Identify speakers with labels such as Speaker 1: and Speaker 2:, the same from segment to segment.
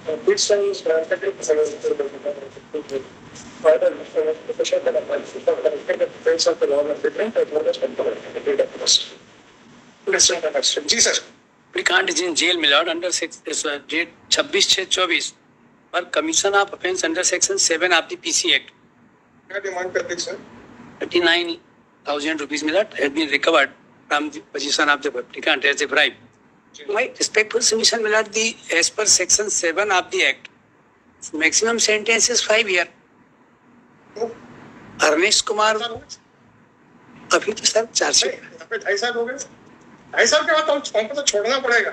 Speaker 1: This time is granted in जी sir,
Speaker 2: applicant is in jail, my lord, under date 26/6/24 for commission of offence under section 7 of the PC Act.
Speaker 1: क्या demand करते हैं sir?
Speaker 2: 39,000 rupees, my lord, had been recovered from the possession of the applicant as a bribe. My respectful submission, my lord, as per section 7 of the Act, maximum sentence is 5 years. Arnesh Kumar अभी तो sir
Speaker 1: 2.5 साल हो गए। 2.5 साल के बाद हमको तो छोड़ना पड़ेगा।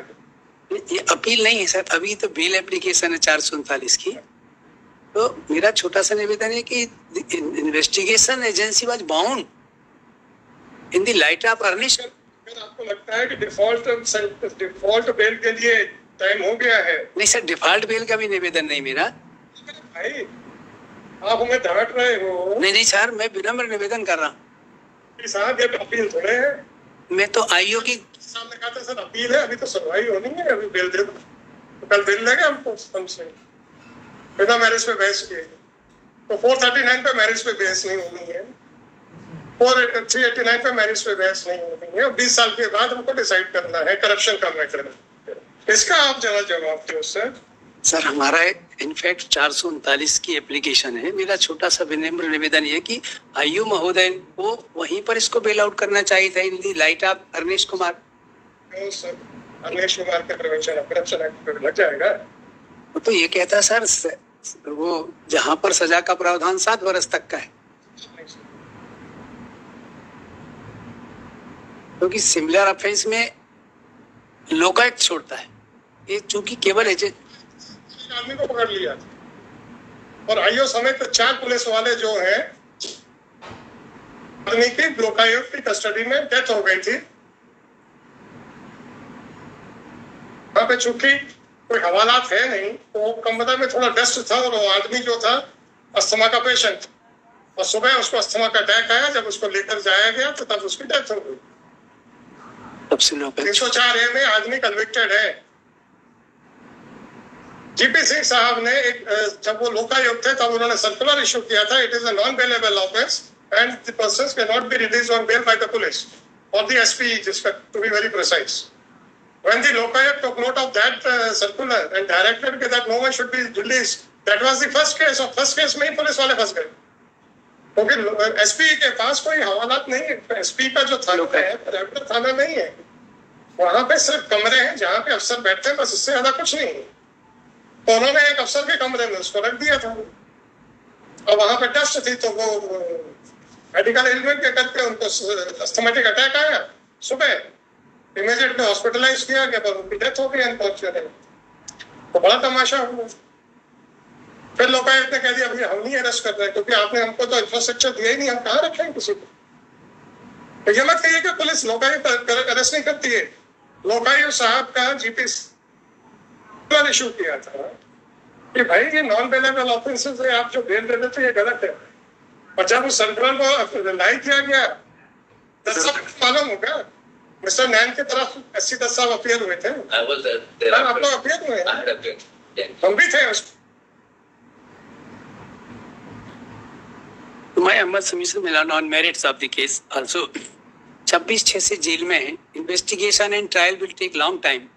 Speaker 2: ये अपील नहीं है सर, अभी तो बेल एप्लीकेशन है 439 की। तो मेरा छोटा सा निवेदन है कि investigation agency was bound in the light of Arnesh.
Speaker 1: फिर आपको लगता है कि डिफॉल्ट बेल के लिए टाइम हो गया है?
Speaker 2: नहीं सर, डिफॉल्ट बेल का भी निवेदन नहीं मेरा।
Speaker 1: भाई आप हमें डांट रहे हो।
Speaker 2: नहीं सर, मैं विनम्र निवेदन कर रहा हूँ।
Speaker 1: साहब ये अपील थोड़े है।
Speaker 2: मैं तो आईओ की
Speaker 1: सामने कहा था सर अपील है, अभी तो सुनवाई होनी है, अभी बेल दे दो तो कल बेल लेंगे हमसे बिना मैरिज पे बहस किए। तो 439 पे मैरिज पे बहस नहीं होनी है, 389 पे मैरिज पे बहस नहीं होनी है। 20 साल के बाद हमको डिसाइड करना है करप्शन का मैटर। इसका आप जरा जवाब दो सर।
Speaker 2: सर हमारा इनफैक्ट 439 की एप्लीकेशन है। मेरा छोटा सा विनम्र निवेदन ये कि आईयू महोदय को वहीं पर इसको बेल आउट करना चाहिए था in the light of Ernest Kumar.
Speaker 1: Sir Ernest Kumar के प्रिवेंशन ऑफ करप्शन एक्ट पे लग जाएगा।
Speaker 2: तो ये कहता सर वो जहां पर सजा का प्रावधान 7 वर्ष तक का है, क्योंकि सिमिलर ऑफेंस में लोकायुक्त छोड़ता है। ये चूंकि केवल एजेंट
Speaker 1: आदमी को पकड़ लिया और आईओ समेत 4 पुलिस वाले जो हैं आदमी की लोकायुक्त की कस्टडी में डेथ हो गई थी। वहां पे चूंकि कोई हवालात है नहीं तो कमरे में थोड़ा डस्ट था और वो आदमी जो था अस्थमा का पेशेंट, और सुबह उसको अस्थमा का अटैक आया। जब उसको लेकर जाया गया तो तब उसकी डेथ हो गई। 304A में आदमी कन्विक्टेड है। जीपी सिंह साहब ने जब वो लोकायुक्त थे तब उन्होंने सर्कुलर इशू किया था, it is a non bailable offence and the persons can not be released on bail by the police और द एसपी, जिसका to be very precise. When the Lokayukta took note of that circular and directed that no one should be released, that was the first case, और first case में ही police वाले फंस गए, क्योंकि SP के पास कोई हवालात नहीं है। एसपी का जो थाना है रेगुलर थाना नहीं है, वहां पे सिर्फ कमरे हैं जहाँ पे अफसर बैठते हैं, बस इससे ज्यादा कुछ नहीं है। तो उन्होंने एक अफसर के कमरे में उसको रख दिया था और वहां पे डस्ट थी, तो वो मेडिकल इलमेंट के करके उनको अस्थमेटिक अटैक आया। सुबह इमीडिएटली हॉस्पिटलाइज किया गया पर उनकी डेथ हो गई अनफॉर्चुनेटली। तो बड़ा तमाशा हुआ। फिर लोकायुक्त ने कह दिया भैया हम नहीं अरेस्ट कर रहे क्योंकि आपने हमको तो इंफ्रास्ट्रक्चर दिया ही नहीं, हम कहाँ रखेंगे किसी को। तो ये मत कहिए कि पुलिस लोकायुक्त अरेस्ट नहीं करती है। लोकायुक्त साहब का जीपी इशू किया था कि भाई ये नॉन बेलेबल ऑफेंसेस है, आप जो बेल दे देते ये गलत है। और जब उस सर्कुलर को लाई किया गया 10 साल मालूम होगा मिस्टर नैन की तरफ 80-10 साल अपीयर हुए थे। आप लोग अपीयर हुए हैं, हम भी थे उसमें।
Speaker 2: My Ahmad submission Milan on merits of the case also 26/6 से जेल में है। Investigation and trial will take long time.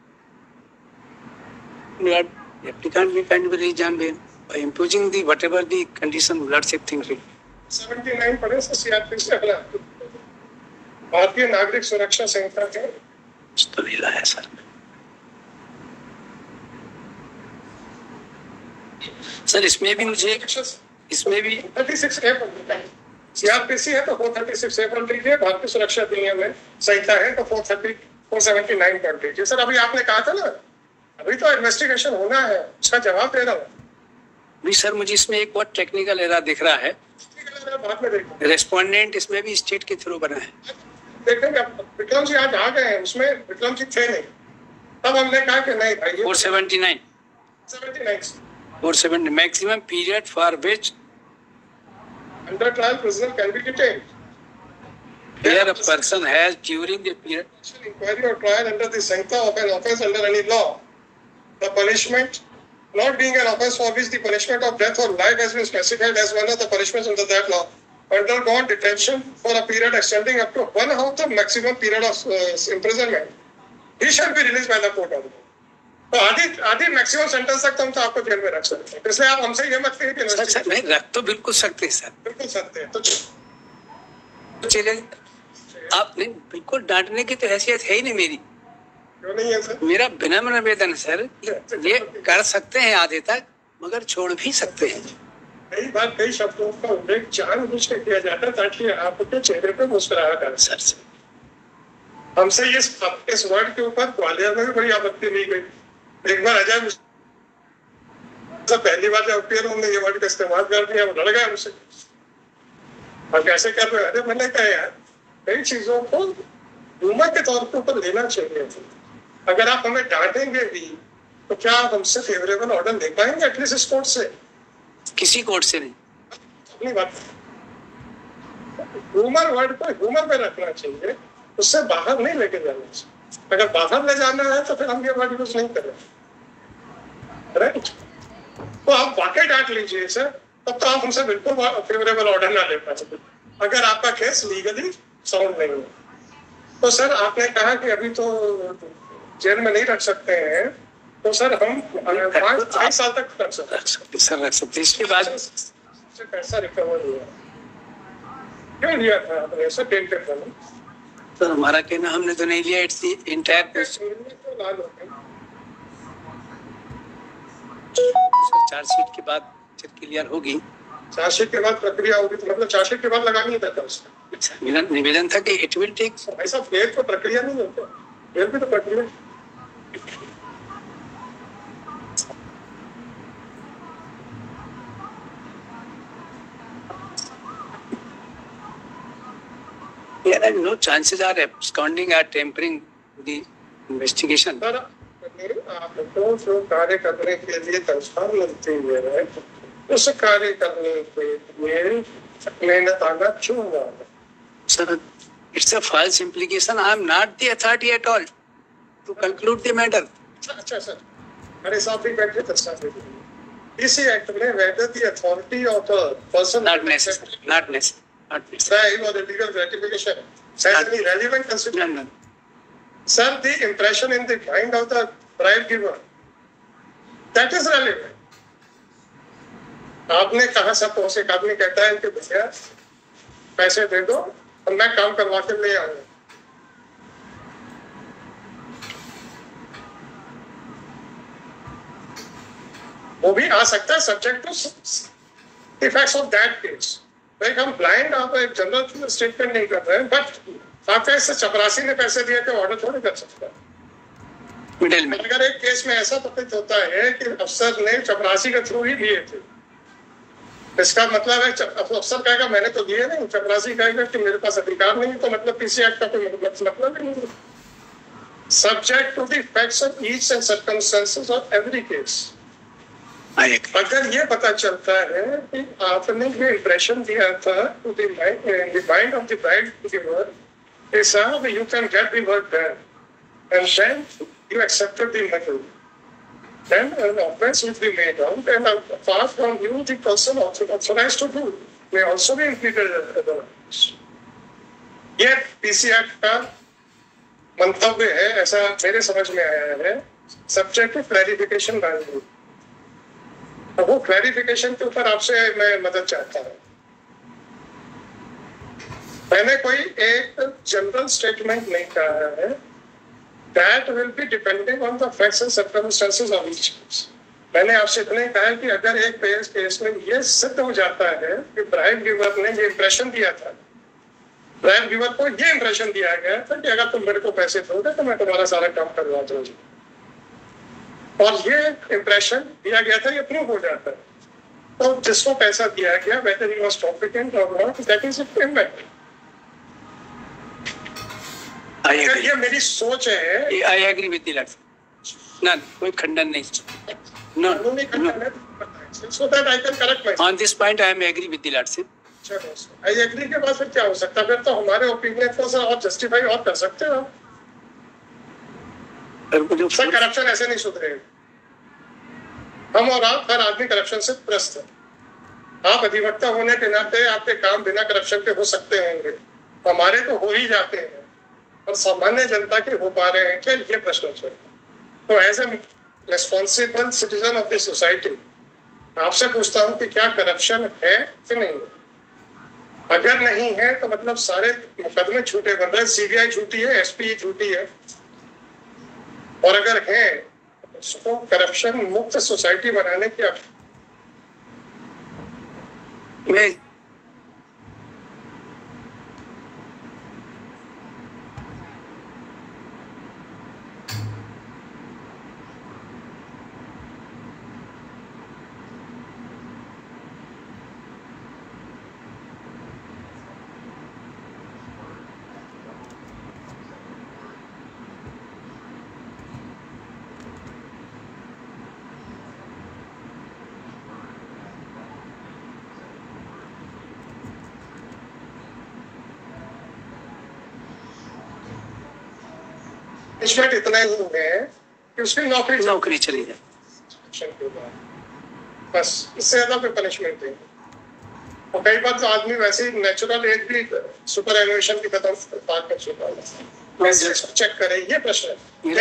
Speaker 2: Applicant we can be released on bail by imposing the whatever the condition blood safe thing.
Speaker 1: 79 पढ़े से CRP से अगला भारतीय नागरिक सुरक्षा संहिता के
Speaker 2: तो लीला है सर। सर इसमें भी मुझे इसमें भी
Speaker 1: 36A सीआरपीसी है तो 436A पर लीजिए, भारतीय सुरक्षा अधिनियम में संहिता है तो 479 पर लीजिए। सर अभी आपने कहा था ना अभी तो इन्वेस्टिगेशन होना है, उसका जवाब दे रहा हूँ।
Speaker 2: भी सर मुझे इसमें एक बहुत टेक्निकल एरर दिख रहा है।
Speaker 1: बाद में देखेंगे।
Speaker 2: रेस्पोंडेंट इसमें भी स्टेट के थ्रू बना है।
Speaker 1: देखेंगे विक्रम जी आज आ गए हैं, उसमें विक्रम जी थे नहीं, तब हमने कहा कि नहीं भाई
Speaker 2: 479 470 maximum period for which
Speaker 1: under trial prisoner can be detained
Speaker 2: where a person has during the period
Speaker 1: inquiry or trial under the sanction of an offence under any law, the punishment not being an offence for which the punishment of death or life has been specified as one of the punishments under that law, undergone detention for a period extending up to 1/2 the maximum period of imprisonment, he shall be released by the court order. तो आधी maximum sentence तक तो हम तो आपको jail में रख सकते हैं, इसलिए आप हमसे ये मत कहिए कि
Speaker 2: नहीं रख तो बिल्कुल सकते हैं सर,
Speaker 1: बिल्कुल सकते हैं। तो
Speaker 2: चलिए आप नहीं, बिल्कुल डांटने की तो हैसियत है ही नहीं मेरी।
Speaker 1: क्यों नहीं है सर?
Speaker 2: मेरा विनम्र निवेदन है सर, ये कर सकते हैं आधे तक, मगर छोड़ भी सकते हैं।
Speaker 1: कई बार कई शब्दों का उल्लेख जानबूझ के किया जाता है ताकि आपके चेहरे पे मुस्कुराहट आए।
Speaker 2: सर
Speaker 1: हमसे इस वर्ड के ऊपर ग्वालियर में भी बड़ी आपत्ति ली गई। एक बार अजय पहली बार जब अपीयर हमने ये वर्ड का इस्तेमाल कर दिया, वो लड़ गए हमसे, और कैसे कर रहे? अरे मैंने कहा यार, कई चीजों को ह्यूमर के तौर पे ऊपर लेना चाहिए। अगर आप हमें डांटेंगे भी तो क्या आप हमसे फेवरेबल ऑर्डर ले पाएंगे एटलीस्ट इस कोर्ट से?
Speaker 2: किसी कोर्ट से नहीं।
Speaker 1: अपनी बात, ह्यूमर वर्ड को ह्यूमर में रखना चाहिए, उससे बाहर नहीं लेके जाना चाहिए। अगर बाहर ले जाना है तो फिर हम ये वर्ड यूज नहीं करें, राइट? तो आप वाकई डांट लीजिए सर, तब तो आप हमसे बिल्कुल फेवरेबल ऑर्डर ना ले पाए अगर आपका केस लीगली साउंड नहीं है। तो सर आपने कहा कि अभी तो जेल में नहीं रख सकते हैं, तो सर हम 5 साल तक रख सकते
Speaker 2: सर, रख सकते। इसके बाद
Speaker 1: पैसा रिकवर हुआ, क्यों लिया था आपने ऐसा टेंटेड था?
Speaker 2: सर हमारा कहना हमने तो नहीं लिया, इट्स द एंटायर चार्जशीट के बाद क्लियर होगी।
Speaker 1: चार्जशीट के बाद प्रक्रिया होगी, तो मतलब चार्जशीट के बाद लगानी था उसका।
Speaker 2: मेरा निवेदन था कि इट विल टेक।
Speaker 1: ऐसा बेल तो प्रक्रिया नहीं होता, बेल भी तो प्रक्रिया।
Speaker 2: There are no chances are absconding or tampering the investigation.
Speaker 1: Sir आपको जो कार्य करने के लिए तनख्वाह मिलती है, उस कार्य करने के लिए मेहनत आना क्यों हुआ?
Speaker 2: Sir, it's a false implication. I am not the authority at all to conclude the matter.
Speaker 1: अच्छा सर, अरे साहब भी बैठे थे सर, इसी एक्ट में whether the authority of a person
Speaker 2: not necessary, not necessary.
Speaker 1: Bribe or illegal gratification has any relevant consideration?
Speaker 2: No.
Speaker 1: Sir, the impression in the mind of the bribe giver, that is relevant. आपने कहा suppose एक आदमी कहता है कि भैया पैसे दे दो और मैं काम करवा के ले आऊंगा, वो भी आ सकता है subject to effects of that case. Like हम ब्लाइंड आप एक जनरल स्टेटमेंट नहीं कर रहे हैं, बट आप ऐसे चपरासी ने पैसे दिए थे ऑर्डर थोड़ी कर सकता है।
Speaker 2: मिडिल में
Speaker 1: अगर एक केस में ऐसा प्रतीत होता है कि अफसर ने चपरासी के थ्रू ही दिए थे, इसका मतलब है अफसर कहेगा मैंने तो दिए नहीं, चपरासी कहेगा कि मेरे पास अधिकार नहीं, तो मतलब पीसी एक्ट का कोई मतलब ही नहीं। Subject to the facts of each and circumstances of every case. अगर ये पता चलता है कि आपने ये इम्प्रेशन दिया था to the mind of the bribe giver, साहब you can get the work done and then you accepted the matter, then an offense will be made out, and apart from you, the person authorized to do may also be implicated as an offense. ये PC act का मंतव्य है, ऐसा मेरे समझ में आया है। Subject to clarification मांगी, अब वो क्लैरिफिकेशन के ऊपर आपसे मैं मदद चाहता हूँ। मैंने कोई एक जनरल स्टेटमेंट नहीं कहा है, that will be depending on the facts and circumstances of each case. मैंने आपसे इतने कहा कि अगर एक केस में ये सिद्ध हो जाता है कि ब्राइब गिवर ने ये इंप्रेशन दिया था, ब्राइब गिवर को ये इंप्रेशन दिया गया था कि अगर तुम मेरे को पैसे दोगे तो मैं तुम्हारा सारा काम करवा दूंगी, और ये इंप्रेशन दिया गया था, ये प्रूव हो जाता है, तो जिसको पैसा दिया गया whether he was competent or not, that is it payment. ये मेरी सोच है।
Speaker 2: I agree with the lord. No, कोई खंडन नहीं। No.
Speaker 1: So that I can correct myself.
Speaker 2: On this point, I am agree with the lordship.
Speaker 1: चलो, I agree के बाद फिर क्या हो सकता है? फिर तो हमारे ओपिनियन को सर और जस्टिफाई और कर सकते हो। सर करप्शन ऐसे नहीं सुधरेगा। हम और आप हर आदमी करप्शन से त्रस्त है। आप अधिवक्ता होने के नाते आपके काम बिना करप्शन के हो सकते होंगे, हमारे तो हो ही जाते हैं, और सामान्य जनता के हो पा रहे हैं क्या, ये प्रश्न है। तो as a responsible citizen of the society आपसे पूछता हूँ कि क्या करप्शन है कि नहीं? अगर नहीं है तो मतलब सारे मुकदमे झूठे बन रहे हैं, सीबीआई झूठी है, एसपी झूठी है, और अगर है तो करप्शन मुक्त सोसाइटी बनाने की
Speaker 2: मैं
Speaker 1: पनिशमेंट इतना ही है कि उसकी
Speaker 2: नौकरी चली जाए,
Speaker 1: बस, इससे ज्यादा कोई पनिशमेंट नहीं। और कई बार तो आदमी वैसे ही नेचुरल एज भी सुपर एनुएशन की खत्म पार कर चुका है, चेक करे, ये प्रश्न है।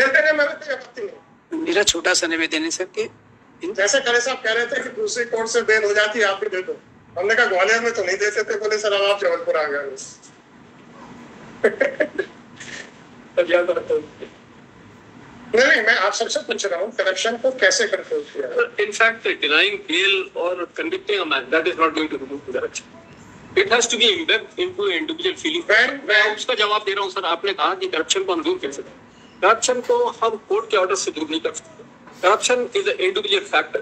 Speaker 1: देने में कोई आपत्ति नहीं।
Speaker 2: मेरा छोटा सा निवेदन है सर कि
Speaker 1: जैसे खरे साहब कह रहे थे कि दूसरी कोर्ट से बेल हो जाती है, आप भी दे दो। हमने कहा ग्वालियर में तो नहीं देते थे, बोले सर अब आप जबलपुर आ गए। नहीं, मैं आप सबसे पूछ रहा हूँ करप्शन को कैसे कंट्रोल किया?
Speaker 3: इनफैक्ट डिनाइंग बेल और convicting a man, that is not going to remove corruption. It has to be embedded into individual feeling. मैं उसका जवाब दे रहा हूँ सर। आपने कहा कि करप्शन को हम दूर कैसे करें? करप्शन को हम कोर्ट के ऑर्डर से दूर नहीं कर सकते। Corruption is a individual factor.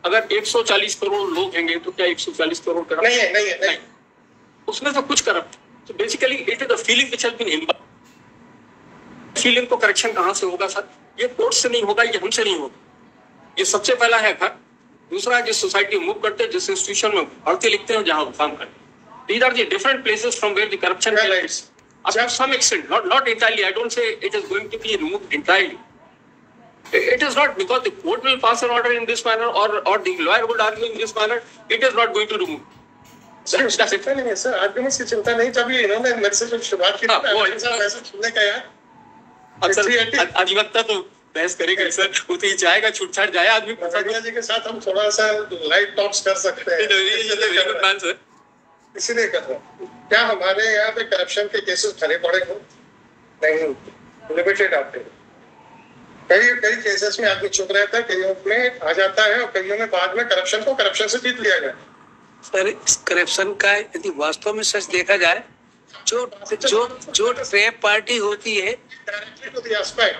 Speaker 3: अगर 140 करोड़ लोग होंगे तो क्या 140 करोड़ करप्शन
Speaker 1: नहीं है।
Speaker 3: उसमें तो कुछ करप्ट। तो basically it is the feeling which has been imbibed. Feeling को करेक्शन कहाँ से होगा सर? ये कोर्ट से नहीं होगा, ये हमसे नहीं होगा। ये सबसे पहला है घर। दूसरा, जिस सोसाइटी मूव करते हैं, जिस इंस्टीट्यूशन में भर्ती लिखते हैं, जहां काम करते हैं, these are the different places from where the corruption is. To some extent, not entirely. I don't say it is going to be removed entirely. It is not because the court will pass an order in this manner or the lawyer would argue in this manner. It is not going to remove.
Speaker 1: That's it. नहीं है sir, arguments की चिंता नहीं। जब ये इन्होंने मेरे से जब शुरुआत की थी, वैसे सुनने का यार
Speaker 3: अक्सर अधिवक्ता तो बहस करेगा सर, वो तो ये चाहेगा छूट-छाट जाए आदमी।
Speaker 1: पटवारी जी के साथ हम थोड़ा सा लाइट टॉक्स कर सकते हैं, इसीलिए कर रहा हूँ। क्या हमारे यहाँ पे करप्शन के केसेस भरे पड़े हो? नहीं, लिमिटेड आते हैं। कई केसेस में आदमी चुप रहता है, कईयों में आ जाता है, और कईयों में बाद में करप्शन को करप्शन से जीत लिया जाए।
Speaker 2: सर, इस करप्शन का यदि वास्तव में सच देखा जाए, जो ट्रैप पार्टी होती है,
Speaker 1: directly to the aspect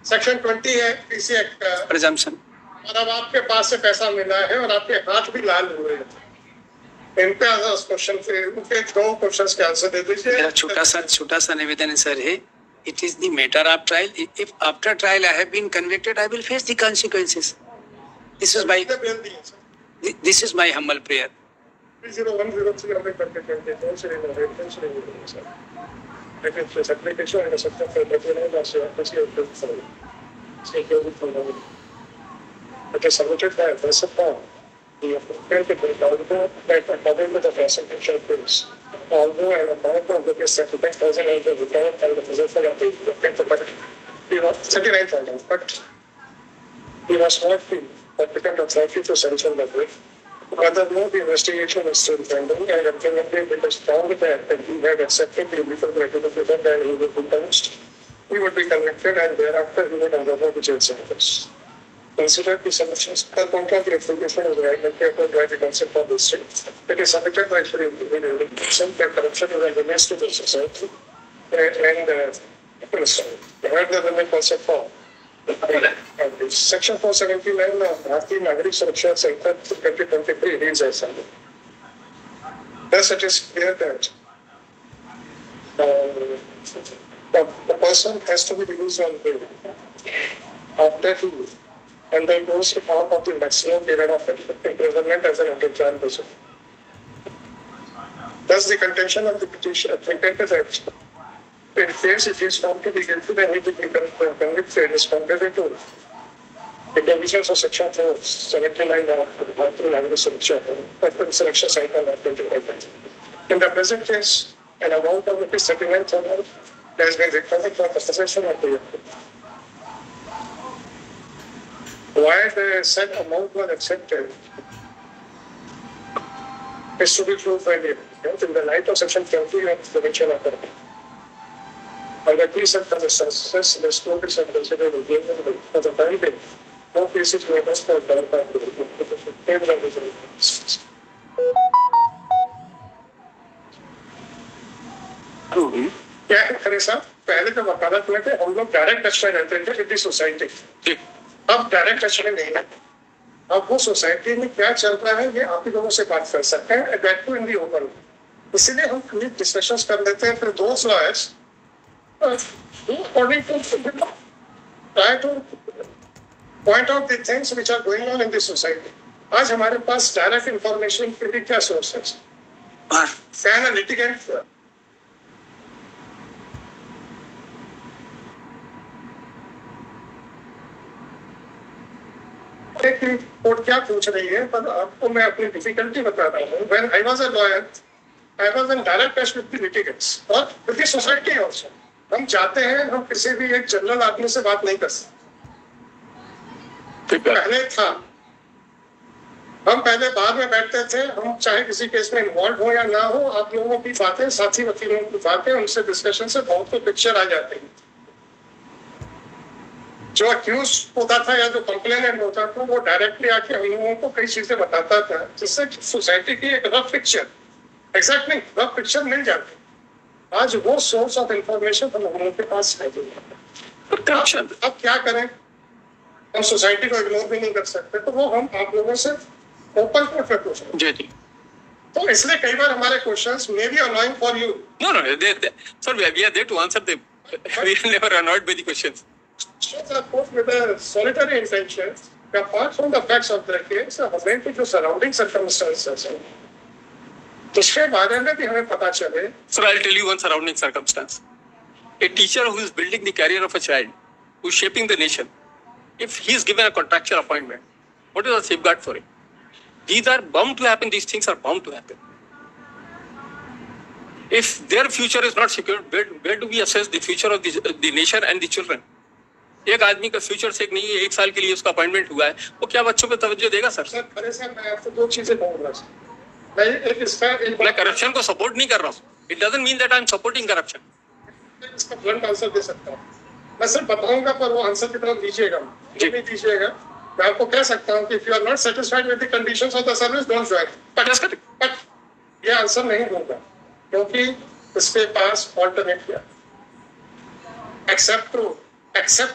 Speaker 1: section 20 है पीसी एक्ट का
Speaker 2: प्रिजम्पशन,
Speaker 1: और अब आपके पास से पैसा मिला है और आपके हाथ भी लाल हुए हैं, इनका क्वेश्चन पे उनके दो क्वेश्चंस के आंसर दे दीजिए।
Speaker 2: मेरा छोटा सा निवेदन है सर, है it is the matter of trial. If after trial I have been convicted, I will face the consequences. This is my humble prayer.
Speaker 1: 30103 हमने करके कहते हैं कौन से रेफरेंस नहीं सर, लेकिन प्लस एप्लीकेशन है सबसे पहले तो नहीं लास्ट ईयर किसी और को सही okay, submitted by person form. The appropriate although that according to the presentation rules, although an amount of rupees 75,000 has been recovered by the possessor of the he was 39,000, but he was not the applicant authority to sanction the bill. Furthermore, the investigation is still pending, and ultimately it is found that he had accepted the illegal gratuity and he would be punished. He would be convicted, and thereafter he would undergo the jail sentence. Consider the submissions per contract application is right by the concept of the state. It is submitted by the consent that corruption is against the society and heard the women concept form. Section 479 of Bharatiya Nagrik Suraksha Center 2023 reads as follows. Thus, it is clear that the person has to be released on bail after he undergoes half of the maximum period of imprisonment as an under-trial person. Thus, the contention of the petition applicant is that in case if he is found to be guilty, then he will be convicted is contrary to provisions of section 479 of the Bharatiya Nagaric Suraksha Selection Cycle of 2025. In the present case, an amount of rupees 39,000 has been recovered for compensation of the why the said amount was accepted is to be proved by the applicant in the light of section 20 of the Prevention Act. Under these circumstances, the scope is considered again for the time being. No cases may be for क्या है खरे साहब, पहले तो वकालत में थे हम लोग डायरेक्ट टच में रहते थे विद द सोसाइटी, अब डायरेक्ट टच में नहीं है। अब वो सोसाइटी में क्या चल रहा है ये आप ही लोगों से बात कर सकते हैं, that to in the open. इसीलिए हम डिस्कशंस कर लेते हैं, फिर दोस्त lawyers according to try to point out the things which are going on in the society. आज हमारे पास डायरेक्ट इंफॉर्मेशन के लिए क्या sources can a litigant court क्या पूछ रही है, पर आपको मैं अपनी डिफिकल्टी बता रहा हूँ। When I was a lawyer, I was in direct touch with the litigants और with the society also. हम चाहते हैं हम किसी भी एक जनरल आदमी से बात नहीं कर सकते। पहले था हम पहले बाहर में बैठते थे, हम चाहे किसी केस में इन्वॉल्व हो या ना हो, आप लोगों की बातें, साथी वकीलों की बातें, उनसे डिस्कशन से बहुत तो पिक्चर आ जाती है। जो अक्यूज होता था या जो कंप्लेनेंट होता था वो डायरेक्टली आके हम लोगों को कई चीजें बताता था, जिससे सोसाइटी की एक rough picture, exactly rough picture मिल जाती। आज वो सोर्स ऑफ इंफॉर्मेशन हम लोगों के पास है। अब क्या करें, हम सोसाइटी को इग्नोर भी नहीं कर सकते, तो वो हम आप लोगों से ओपन कोर्ट में पूछ रहे हैं। तो इसलिए कई बार हमारे questions may be annoying for you.
Speaker 3: No sir, we are there to answer them, we are never annoyed by the questions.
Speaker 1: With a solitary intention, apart from the facts of the case, हमें भी जो surrounding circumstances हैं, उसके बारे में भी हमें पता चले।
Speaker 3: Sir, I'll tell you one surrounding circumstance. A teacher who is building the career of a child, who is shaping the nation, if he is given a contractual appointment, what is the safeguard for him? These are bound to happen. These things are bound to happen. If their future is not secured, where do we assess the future of the nation and the children? एक आदमी का future सेक नहीं है, एक साल के लिए उसका अपॉइंटमेंट हुआ है, वो क्या बच्चों पे तवज्जो देगा? सर
Speaker 1: खरे साहब, मैं आपको दो चीजें कहूंगा। मैं
Speaker 3: करप्शन को सपोर्ट नहीं कर रहा हूँ। It doesn't mean that I am supporting corruption.
Speaker 1: इसका ब्लंट आंसर दे सकता हूँ, मैं सिर्फ बताऊंगा, पर वो आंसर की तरफ दीजिएगा, नहीं दीजिएगा। मैं आपको कह सकता हूँ कि if you are not satisfied with the conditions of the service, don't join. But ये आंसर नहीं दूंगा, क्योंकि इसके पास ऑल्टरनेट क्या, एक्सेप्ट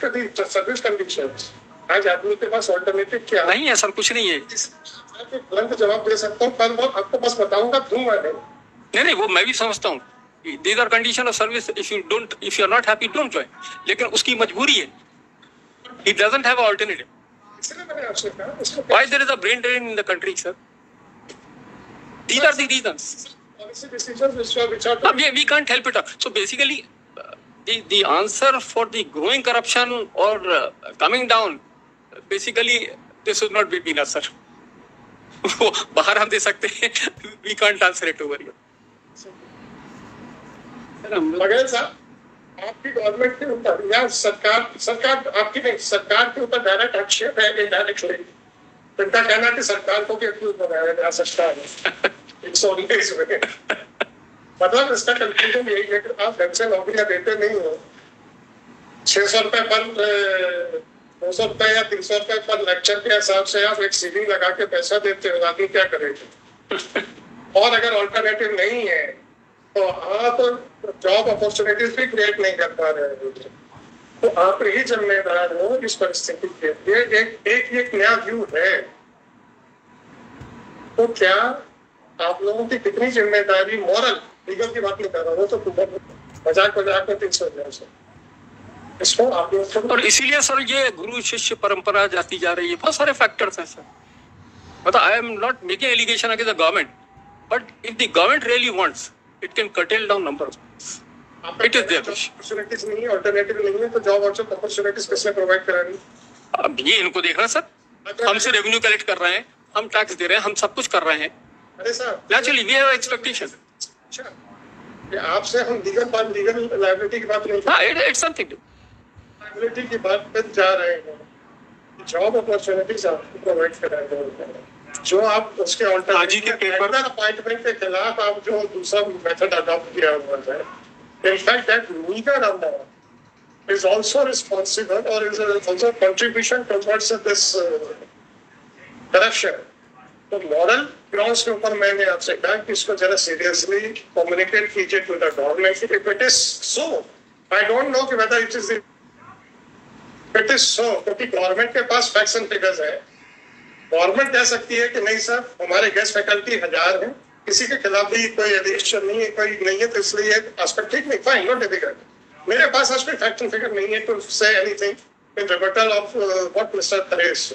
Speaker 1: द सर्विस कंडीशंस। आज आदमी के पास ऑल्टरनेटिव क्या
Speaker 3: नहीं है? सर कुछ नहीं है।
Speaker 1: तुरंत जवाब दे सकता हूँ, पर वो आपको बस बताऊंगा, दूंगा नहीं।
Speaker 3: वो मैं भी समझता हूँ। These are conditions of service. If you are not happy, don't join. लेकिन उसकी मजबूरी है। He doesn't have an alternative.
Speaker 1: इसलिए मैंने आपसे कहा,
Speaker 3: why there is a brain drain in the country, sir? These are the reasons.
Speaker 1: Policy decisions which are
Speaker 3: no, we can't help it. So basically, the answer for the growing corruption or coming down, basically, this should not be between us, sir. वो बाहर हम दे सकते हैं, we can't answer it over here.
Speaker 1: मगर साहब, आपकी government के ऊपर या सरकार आपकी नहीं, सरकार के ऊपर डायरेक्ट आक्षेप है, इनडायरेक्टली इनका कहना है कि सरकार को भी एक्यूज बनाया जा सकता है। इट्स ऑलवेज वे, मतलब इसका कंक्लूजन यही है कि आप ढंग से नौकरियां देते नहीं हो। 600 रुपए पर 200 रुपए या 300 रुपए पर लेक्चर के हिसाब से आप एक सीलिंग लगा के पैसा देते हो, आदमी क्या करेगा? और अगर ऑल्टरनेटिव नहीं है तो आप जॉब अपॉर्चुनिटीज भी क्रिएट नहीं कर पा रहे हैं, तो आप ही जिम्मेदार हो इस परिस्थिति के। ये एक नया व्यू है, तो क्या आप लोगों की कितनी जिम्मेदारी, मॉरल, लीगल की बात नहीं कर रहा हूँ, तो मजाक में 300 से इसको आप लोग।
Speaker 3: और इसीलिए सर ये गुरु शिष्य परंपरा जाती जा रही है, बहुत सारे फैक्टर्स हैं सर। मतलब I am not making allegation against the government, but if the government really wants, it can curtail down number of things. It is there.
Speaker 1: Opportunities नहीं है, alternative नहीं है, तो job opportunities किसने provide करानी?
Speaker 3: अब ये इनको देखना सर, हमसे रेवेन्यू कलेक्ट कर रहे हैं, हम टैक्स दे रहे हैं, हम सब कुछ कर रहे हैं।
Speaker 1: अरे sir
Speaker 3: naturally we have expectation.
Speaker 1: अच्छा, ये आपसे हम लीगल लायबिलिटी की बात नहीं,
Speaker 3: हाँ, इट्स समथिंग
Speaker 1: लायबिलिटी की बात पे जा रहे हैं। जॉब अपॉर्चुनिटीज आपको प्रोवाइड कराए हैं, जो आप उसके
Speaker 3: आज ही के पेपर
Speaker 1: अपॉइंटमेंट के खिलाफ आप जो दूसरा मेथड अडॉप्ट किया हुआ है, in fact that legal amount is also responsible or is also contribution towards this corruption. तो मॉरल ग्राउंड्स के ऊपर मैंने आपसे कहा कि इसको जरा सीरियसली कम्युनिकेट कीजिए to the government. If it is so, I don't know कि वेदर इट इज सो, क्योंकि गवर्नमेंट के पास फैक्ट्स एंड फिगर्स है। गवर्नमेंट कह सकती है कि नहीं सर हमारे गेस्ट फैकल्टी 1000 है, किसी के खिलाफ भी कोई एलिगेशन नहीं है, कोई नहीं है, तो इसलिए एस्पेक्ट ठीक नहीं, फाइन, नॉट डिफिकल्ट। मेरे पास आज कोई फैक्ट एंड फिगर नहीं है to say anything in rebuttal of what mister Khare's.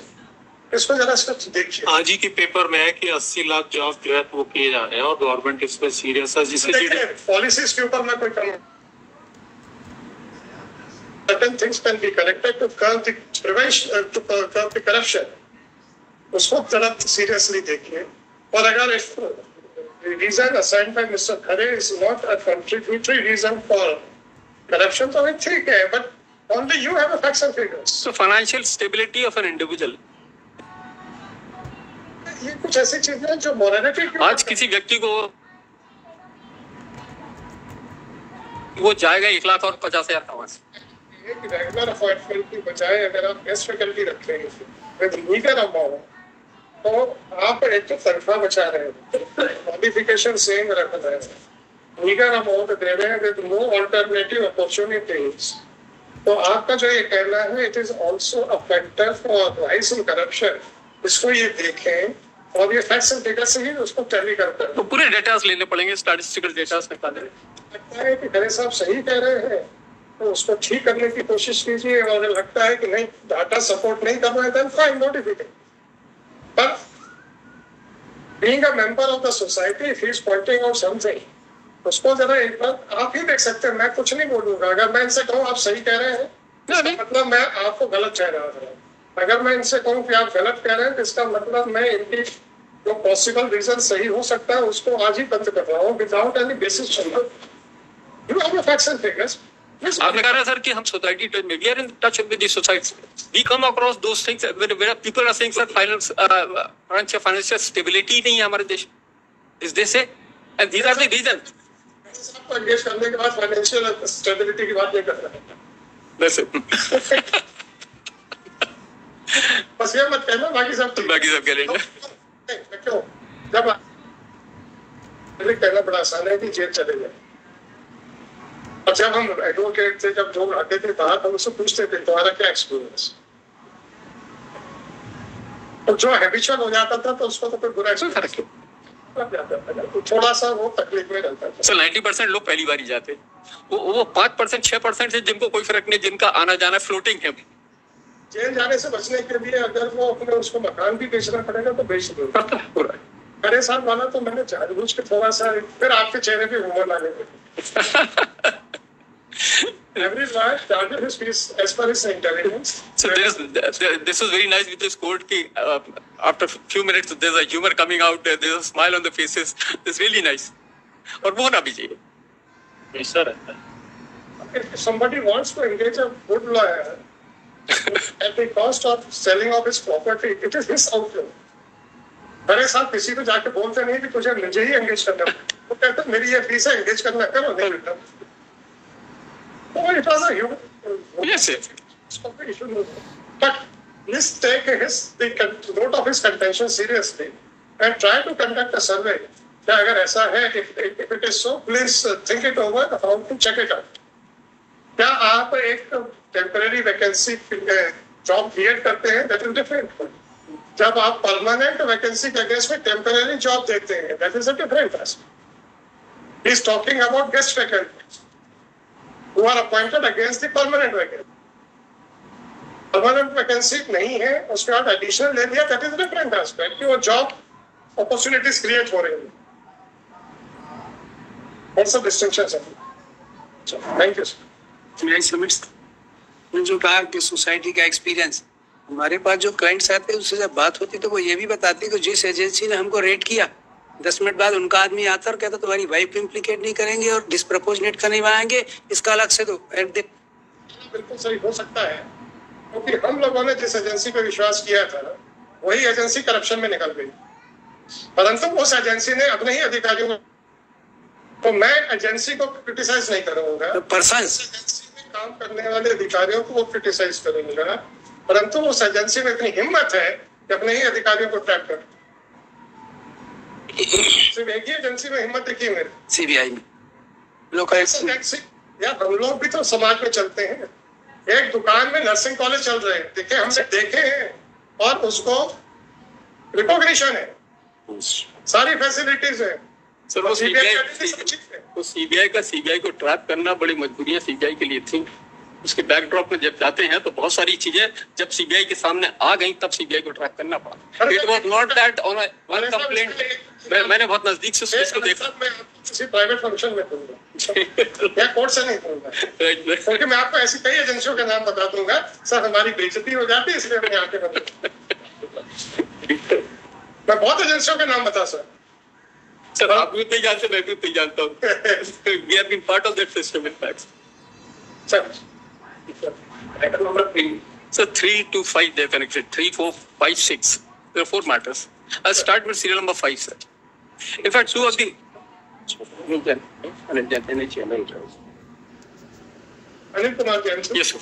Speaker 1: इसको जरा इसको देखिए।
Speaker 4: आज ही के पेपर में है कि 80 लाख जॉब जो है वो किए जा रहे हैं और गवर्नमेंट इस पे सीरियस है, जिससे
Speaker 1: पॉलिसीज के ऊपर मैं कोई certain things can be corrected to curb the prevention to curb the corruption. उसको जरा सीरियसली देखिए। और अगर reason assigned by mister Khare is not a contributory reason for corruption, तो ठीक है, but only you have a facts and figures.
Speaker 3: So financial stability of an individual.
Speaker 1: ये कुछ ऐसी चीजें हैं जो मोरालिटी
Speaker 3: आज किसी व्यक्ति को वो जाएगा 1 लाख और 50,000 कमा से।
Speaker 1: एक रेगुलर अपॉइंटमेंट की बजाय अगर आप गेस्ट फैकल्टी रख रहे हैं विद लीगल अमाउंट, तो आप एक तो तनख्वाह बचा रहे हैं, क्वालिफिकेशन सेम रख रहे हैं, लीगल अमाउंट दे रहे हैं विद नो अल्टरनेटिव अपॉर्चुनिटीज। तो आपका जो ये कहना है it is also a factor for rise in corruption, इसको ये देखें और ये फैक्ट्स एंड फिगर्स से ही उसको टैली करता है।
Speaker 3: तो पूरे डेटास लेने पड़ेंगे, स्टैटिस्टिकल डेटास निकालने।
Speaker 1: लगता है कि खरे साहब सही कह रहे हैं तो उसको ठीक करने की कोशिश कीजिए, और लगता है कि नहीं डाटा सपोर्ट नहीं कर रहा है देन फाइन, नॉट डिफिकल्ट। पर being a member of the society if he is pointing out something, उसको जरा एक बार आप ही देख सकते हैं, मैं कुछ नहीं बोलूंगा। अगर मैं इनसे कहूँ आप सही कह रहे हैं, मतलब मैं आपको गलत कह रहा हूँ। अगर मैं इनसे कहूँ कि आप गलत कह रहे हैं, तो इसका मतलब मैं इनकी जो पॉसिबल रीजन सही हो सकता है उसको आज ही बंद कर रहा हूँ without any basis. You have facts and figures.
Speaker 3: आपने कहा सर कि हम सोसाइटी टच में, we are in touch with the society, we come across those things where people are saying sir financial stability नहीं है हमारे देश, इस देश से, and these are the reason.
Speaker 1: सबको एंगेज करने के बाद फाइनेंशियल स्टेबिलिटी की बात नहीं कर रहे हैं,
Speaker 3: वैसे
Speaker 1: बस ये मत कहना बाकी सब
Speaker 3: कह रहे हैं।
Speaker 1: क्यों जब कहना बड़ा आसान है कि जेल चले जाए, और जब हम एडवोकेट थे, जब लोग आते थे बाहर, हम उससे पूछते थे तुम्हारा क्या एक्सपीरियंस, और जो हैबिचुअल हो जाता था तो उसको तो कोई बुरा एक्सपीरियंस तो थोड़ा सा वो तकलीफ में रहता था।
Speaker 3: 90% लोग पहली बार ही जाते, वो 5% 6% से जिनको कोई फर्क नहीं, जिनका आना जाना फ्लोटिंग है।
Speaker 1: जेल जाने से बचने के लिए अगर वो अपने उसको मकान भी बेचना पड़ेगा तो बेच दो। खरे साहब वाला तो मैंने जानबूझ के थोड़ा सा, फिर आपके चेहरे पे घूमर लाने लगे। Every lawyer charges his fees as per his intelligence.
Speaker 3: So this was very nice with this quote ki after few minutes there's a humor coming out, there's a smile on the faces. It's really nice. और वो ना भी चाहिए,
Speaker 4: ऐसा रहता है।
Speaker 1: If somebody wants to engage a good lawyer at the cost of selling of his property, it is his outcome. खरे साहब किसी को जाके बोलते नहीं कि तुझे मुझे ही एंगेज करना, वो कहते मेरी ये फीस है एंगेज करना, करो नहीं बेटा। It was a human.
Speaker 3: yes,
Speaker 1: But please take the note of his contention seriously and try to conduct a survey. क्या अगर ऐसा है, if it is so, please think it over how to check it out. क्या आप एक temporary vacancy job create करते हैं, that is different. जब आप परमानेंट वैकेंसी के अगेंस्ट में टेम्पररी जॉब देते हैं, that is a different aspect. He is talking about guest faculty who are appointed against the permanent vacancy. Permanent vacancy नहीं है, उसके बाद additional ले लिया, that is a different aspect. कि वो job opportunities create हो रही हैं. That's the distinction, sir. So, thank you, sir.
Speaker 2: मैं जो कहा कि सोसाइटी का एक्सपीरियंस हमारे पास जो क्लाइंट्स आते हैं उससे जब बात होती तो वो ये भी बताती कि जिस एजेंसी ने हमको रेट किया 10 मिनट बाद उनका आदमी आता और कहता तुम्हारी वाइफ को इम्प्लीकेट नहीं करेंगे और डिस्प्रपोर्शनेट का नहीं बनाएंगे, इसका अलग से दो।
Speaker 1: बिल्कुल सही हो सकता है, क्योंकि हम लोगों ने जिस एजेंसी पर विश्वास किया था वही एजेंसी करप्शन में निकल गई, परंतु उस एजेंसी ने अपने ही अधिकारियों को, तो मैं एजेंसी को क्रिटिसाइज नहीं करूंगा, एजेंसी में काम करने वाले अधिकारियों को क्रिटिसाइज करूंगा, परंतु उस एजेंसी में इतनी हिम्मत है कि अपने ही अधिकारियों को ट्रैप कर। सिर्फ एक ही एजेंसी में हिम्मत देखी मेरे,
Speaker 2: सीबीआई में लोकल
Speaker 1: एजेंसी। यार हम लोग भी तो समाज में चलते हैं। एक दुकान में नर्सिंग कॉलेज चल रहे हैं, देखे हमने देखे हैं, और उसको रिकॉग्निशन है, सारी फैसिलिटीज है।
Speaker 3: सर वो सीबीआई को ट्रैप करना बड़ी मजबूरियां सीबीआई के लिए थी। उसके बैकड्रॉप में जब जाते हैं तो बहुत सारी चीजें जब सीबीआई के सामने आ गई तब सीबीआई को ट्रैप करना पड़ा। It was not that on one complaint. मैंने बहुत नजदीक से उसको देखा।
Speaker 1: मैं किसी प्राइवेट फंक्शन में दूंगा या कोर्ट से नहीं दूंगा, क्योंकि मैं आपको ऐसी कई एजेंसियों के नाम बता दूंगा, सर हमारी बेइज्जती हो जाती है इसलिए मैंने आके बता। मैं बहुत एजेंसियों के नाम बता
Speaker 3: सर आप भी नहीं जानते, मैं भी नहीं जानता हूँ। We have been part of that system in fact.
Speaker 1: Sir
Speaker 3: Number 3. So 3 to 5 they're connected. 3, 4, 5, 6. There are 4 matters. I'll start with serial number 5, sir. In fact, two of the
Speaker 1: Anil Kumar Jain.
Speaker 3: yes, sir.